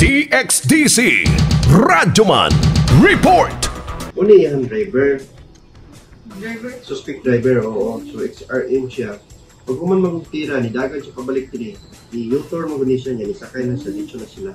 DXDC Radyoman Report. Uni yung driver, suspect driver, oo. So, XRM siya. Pag kuman magtira, ni dagan siya pabalik din i-U-turn mo gani siya niya, nisakay na siya, dito na sila.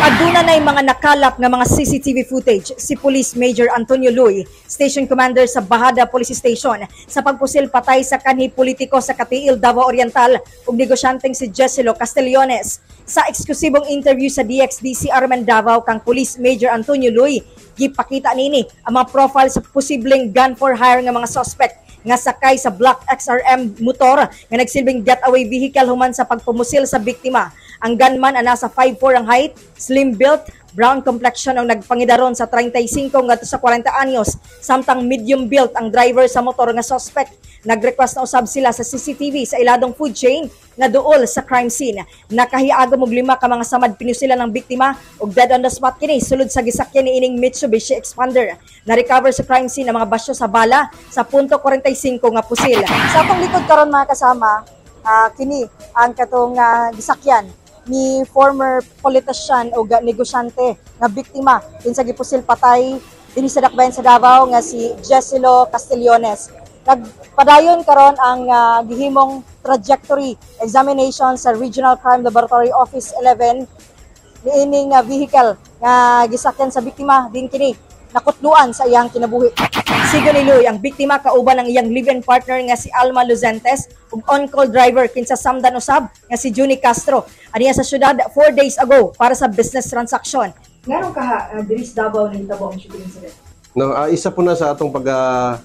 Aduna na yung mga nakalap ng mga CCTV footage si Police Major Antonio Luy, Station Commander sa Bahada Police Station, sa pagpusil patay sa kanhi politiko sa Katiil, Davao Oriental ug negosyanteng si Jessilo Castellones. Sa eksklusibong interview sa DXDC Arman Davao kang Police Major Antonio Luy, gipakita nini ang mga profile sa posibleng gun for hire nga mga suspect nga sakay sa Black XRM motor nga nagsilbing getaway vehicle human sa pagpumusil sa biktima. Ang gunman ang nasa 5'4" ang height, slim built, brown complexion ang nagpangidaron sa 35 ngadto sa 40 anyos, samtang medium built ang driver sa motor nga suspect. Nag-request na usab sila sa CCTV sa iladong food chain nga duol sa crime scene. Nakahiagom og 5 ka mga samad pinusila ng biktima ug dead on the spot kini sulod sa gisakyan ni ining Mitsubishi Expander. Na-recover sa crime scene ang mga basyo sa bala sa .45 nga pusil. Sa atong likod karon mga kasama, kini ang katong gisakyan ni former politician o negosyante nga biktima din sa gipusil patay dinhi sa dakbayan sa Davao nga si Jessilo Castellones. Nagpadayon karon ang gihimong trajectory examination sa Regional Crime Laboratory Office 11 niining vehicle nga gisakyan sa biktima din kini nakutluan sa iyang kinabuhi. Sigo ni Luy, ang biktima kauban ng iyang live-in partner nga si Alma Luzentes ug on-call driver kinsa samdan usab nga si Juni Castro. Aniya sa syudad 4 days ago para sa business transaction. Ngaron kaha diri sa Davao nahitabo ang shooting incident. No, isa po na sa atong pag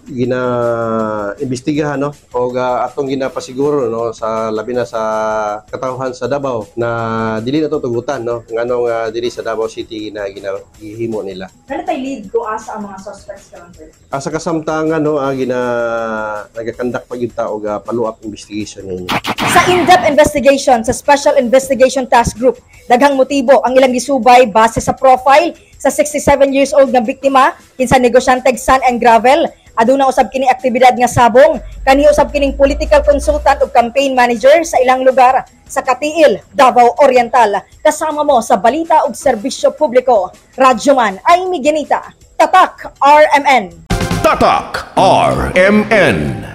gina-imbestigahan no o atong ginapasiguro no sa labi na sa katawhan sa Davao na dili na to tugutan no nganong diri sa Davao City ginahimo nila. Ano tay lead ko asa ang mga suspects karon sir? Sa kasamtangan no nagakandak pa gyud ta og follow-up investigation ninyo. Sa in-depth investigation sa Special Investigation Task Group, daghang motibo ang ilang gisubay base sa profile sa 67 years old nga biktima kinsa negosyanteng Sand and Gravel. Aduna usab kini aktibidad nga sabong, kani usab kining political consultant ug campaign manager sa ilang lugar sa Katiil, Davao Oriental. Kasama mo sa balita ug serbisyo publiko, Radyoman Amy Ginita, Tatak RMN. Tatak RMN.